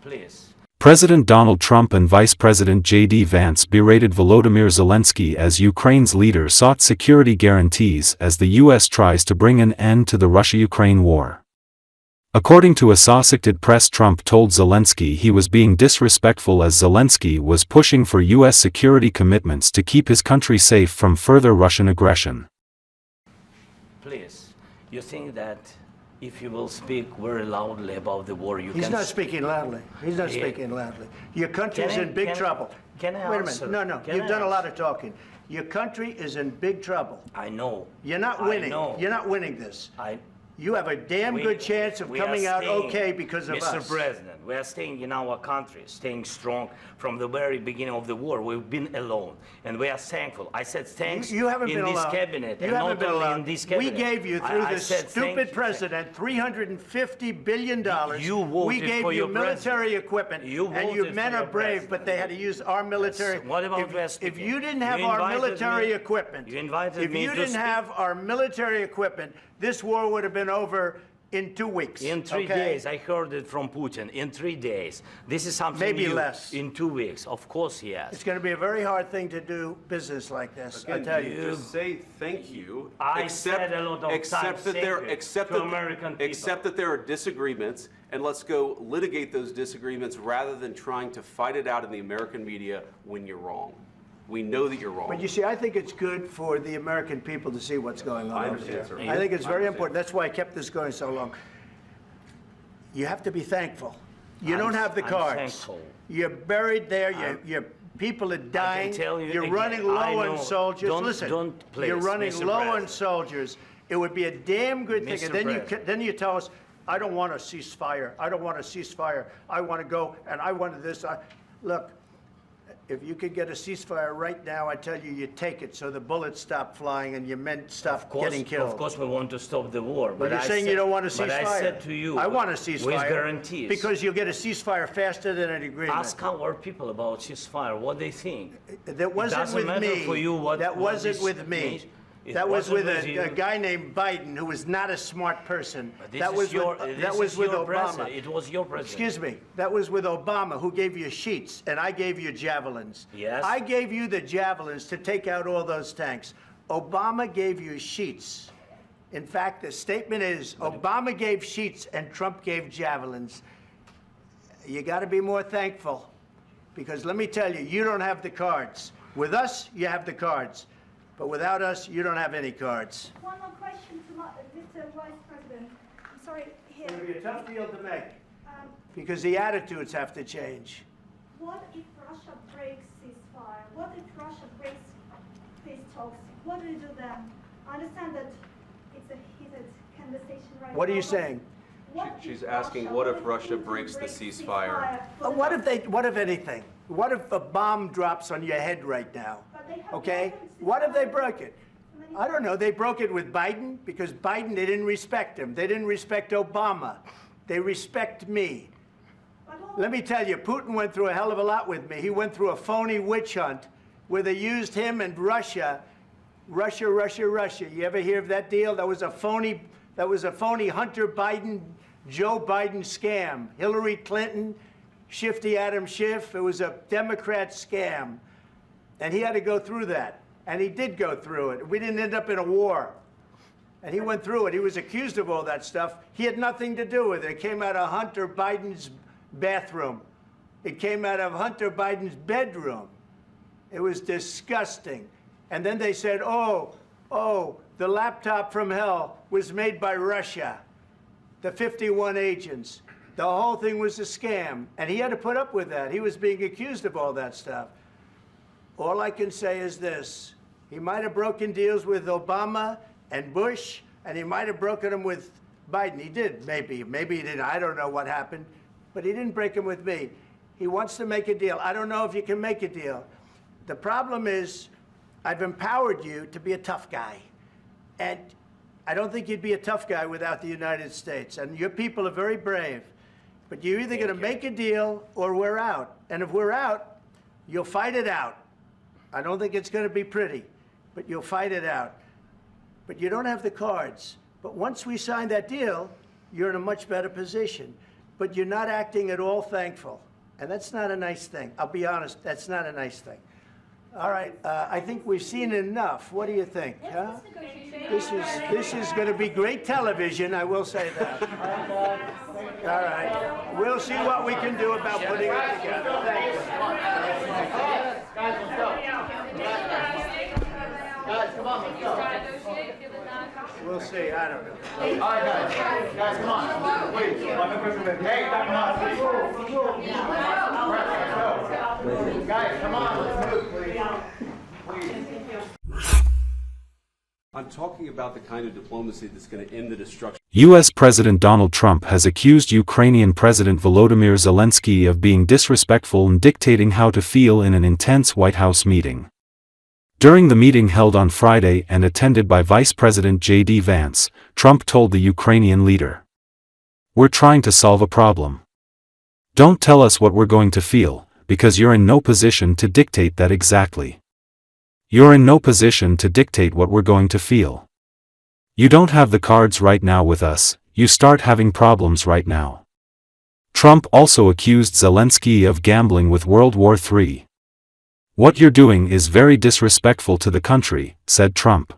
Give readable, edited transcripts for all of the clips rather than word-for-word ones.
Please. President Donald Trump and Vice President J.D. Vance berated Volodymyr Zelensky as Ukraine's leader sought security guarantees as the U.S. tries to bring an end to the Russia-Ukraine war. According to Assosicted Press, Trump told Zelensky he was being disrespectful as Zelensky was pushing for U.S. security commitments to keep his country safe from further Russian aggression. Please, you think that if you will speak very loudly about the war, He's not speaking loudly. He's not speaking loudly. Your country is in big trouble. Can I Wait a answer? minute. No, you've done a lot of talking. Your country is in big trouble. I know. You're not winning. You're not winning this. You have a damn good chance of coming out okay because of us. Mr. President, we are staying in our country, staying strong from the very beginning of the war. We've been alone, and we are thankful. I said thanks you haven't in been this alone. cabinet, you and haven't not been only alone. in this cabinet. We gave you, through this stupid president, $350 billion. You voted we gave for you your military president. equipment, You and your voted men for are your brave, president. but they had to use our military. Yes. What about if you didn't have our military equipment, you invited me if you to didn't speak. have our military equipment, this war would have been over in 2 weeks. In 3 days, I heard it from Putin. In 3 days, this is something maybe new. less. In 2 weeks, of course, yes. It's going to be a very hard thing to do business like this. I tell you. Just say thank you. I said a lot of times accept that there are disagreements, and let's go litigate those disagreements rather than trying to fight it out in the American media when you're wrong. We know that you're wrong. But you see, I think it's good for the American people to see what's going on. I understand, sir. I think it's very important. That's why I kept this going so long. You have to be thankful. You don't have the cards. Thankful. You're buried there. Your people are dying. I can tell you You're again, running low on soldiers. Listen, you're running Mr. low President. on soldiers. It would be a damn good thing. Mr. And then you tell us, I don't want a ceasefire. I don't want a ceasefire. I want to go, and I wanted this. Look. If you could get a ceasefire right now, I tell you, you take it so the bullets stop flying and your men stop getting killed. Of course, we want to stop the war. But you're saying you don't want a ceasefire. But I said to you, I want a ceasefire. with guarantees. Because you'll get a ceasefire faster than an agreement. Ask our people about ceasefire, what they think. That wasn't with me. For you what, that wasn't with me. Means. That was with a guy named Biden, who was not a smart person. That was with Obama. It was your president. Excuse me. That was with Obama, who gave you sheets, and I gave you javelins. Yes. I gave you the javelins to take out all those tanks. Obama gave you sheets. In fact, the statement is, Obama gave sheets and Trump gave javelins. You got to be more thankful, because let me tell you, you don't have the cards. With us, you have the cards. But without us, you don't have any cards. One more question to Mr. Vice President. I'm sorry, here. It's going to be a tough deal to make, because the attitudes have to change. What if Russia breaks ceasefire? What if Russia breaks peace talks? What do you do then? I understand that it's a heated conversation right now. What are you saying? She's asking, what if Russia breaks the ceasefire? What if anything? What if a bomb drops on your head right now? Okay? What if they broke it? I don't know. They broke it with Biden because Biden, they didn't respect him. They didn't respect Obama. They respect me. Let me tell you, Putin went through a hell of a lot with me. He went through a phony witch hunt where they used him and Russia. Russia. You ever hear of that deal? That was a phony Hunter Biden, Joe Biden scam. Hillary Clinton, Shifty Adam Schiff. It was a Democrat scam. And he had to go through that. And he did go through it. We didn't end up in a war. And he went through it. He was accused of all that stuff. He had nothing to do with it. It came out of Hunter Biden's bathroom. It came out of Hunter Biden's bedroom. It was disgusting. And then they said, oh, the laptop from hell was made by Russia, the 51 agents. The whole thing was a scam. And he had to put up with that. He was being accused of all that stuff. All I can say is this. He might have broken deals with Obama and Bush, and he might have broken them with Biden. He did, maybe. Maybe he didn't. I don't know what happened. But he didn't break them with me. He wants to make a deal. I don't know if you can make a deal. The problem is, I've empowered you to be a tough guy. And I don't think you'd be a tough guy without the United States. And your people are very brave. But you're either going to make a deal or we're out. And if we're out, you'll fight it out. I don't think it's going to be pretty, but you'll fight it out. But you don't have the cards. But once we sign that deal, you're in a much better position. but you're not acting at all thankful. And that's not a nice thing. I'll be honest, that's not a nice thing. All right, I think we've seen enough. What do you think? Huh? This is going to be great television, I will say that. All right, we'll see what we can do about putting it together. Thank you. Guys, let's go. Guys, come on, let's go. We'll see, I don't know. All right, guys, come on. Please. Hey, come on, please. Guys, come on, let's move, please. I'm talking about the kind of diplomacy that's going to end the destruction. U.S. President Donald Trump has accused Ukrainian President Volodymyr Zelensky of being disrespectful and dictating how to feel in an intense White House meeting. During the meeting held on Friday and attended by Vice President J.D. Vance, Trump told the Ukrainian leader, "We're trying to solve a problem. Don't tell us what we're going to feel, because you're in no position to dictate that exactly. You're in no position to dictate what we're going to feel. You don't have the cards right now with us, you start having problems right now." Trump also accused Zelenskky of gambling with World War III. "What you're doing is very disrespectful to the country," said Trump.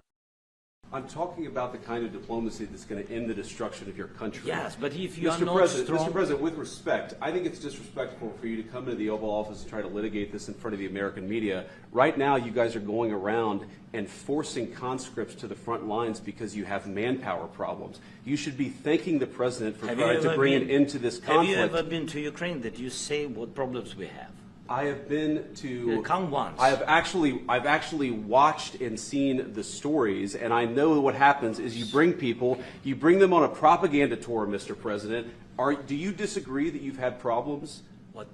I'm talking about the kind of diplomacy that's going to end the destruction of your country. Yes, but if you are Mr. not President, strong... Mr. President, with respect, I think it's disrespectful for you to come into the Oval Office and try to litigate this in front of the American media. Right now, you guys are going around and forcing conscripts to the front lines because you have manpower problems. You should be thanking the President for trying to bring an end to this conflict. Have you ever been to Ukraine that you say what problems we have? I have been to. Come once. I've actually watched and seen the stories, and I know what happens is you bring them on a propaganda tour, Mr. President. Do you disagree that you've had problems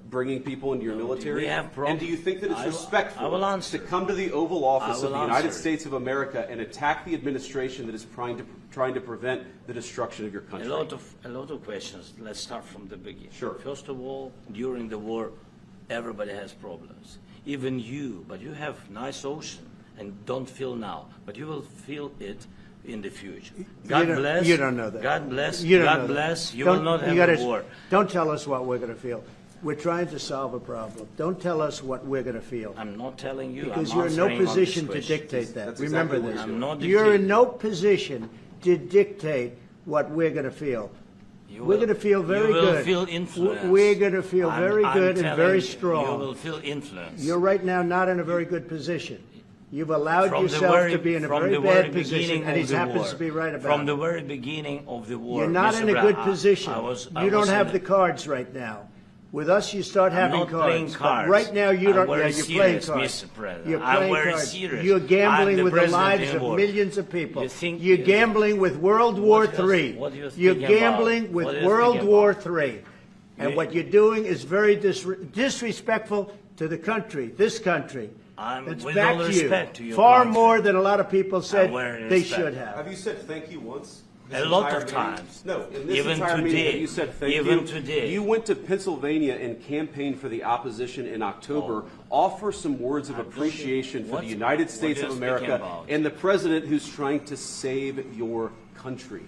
bringing people into your military? We have problems. And do you think that it's respectful to come to the Oval Office of the United States of America and attack the administration that is trying to prevent the destruction of your country? A lot of questions. Let's start from the beginning. Sure. First of all, during the war, everybody has problems. Even you, but you have nice ocean and don't feel now, but you will feel it in the future. God bless. You don't know that. God bless. You don't God know that. bless. You will not have a war. Don't tell us what we're going to feel. We're trying to solve a problem. Don't tell us what we're going to feel. I'm not telling you. Because I'm you're in no answering on this position to question. dictate that. That's Remember exactly this. what I'm not You're in dictating. no position to dictate what we're going to feel. We're going to feel very good. You will feel influence. We're going to feel very good and very strong. You will feel influence. You're right now not in a very good position. You've allowed yourself to be in a very bad position, and he happens to be right about it. From the very beginning of the war. You're not in a good position. You don't have the cards right now. With us, you start having cards. I'm not playing cards. But right now, you don't. Yeah, you're playing cards. Mr. President. You're playing cards. Serious. You're gambling with the lives of war. millions of people. You're gambling with World War III. You're gambling with World War III. And what you're doing is very disrespectful to the country, this country. It's with back all to you. respect to your Far country. more than a lot of people said they respect. should have. Have you said thank you once? A lot of times. No, in this Even entire today. meeting, you said thank you. Even today. You went to Pennsylvania and campaigned for the opposition in October. Offer some words of appreciation for the United States of America and the president who's trying to save your country.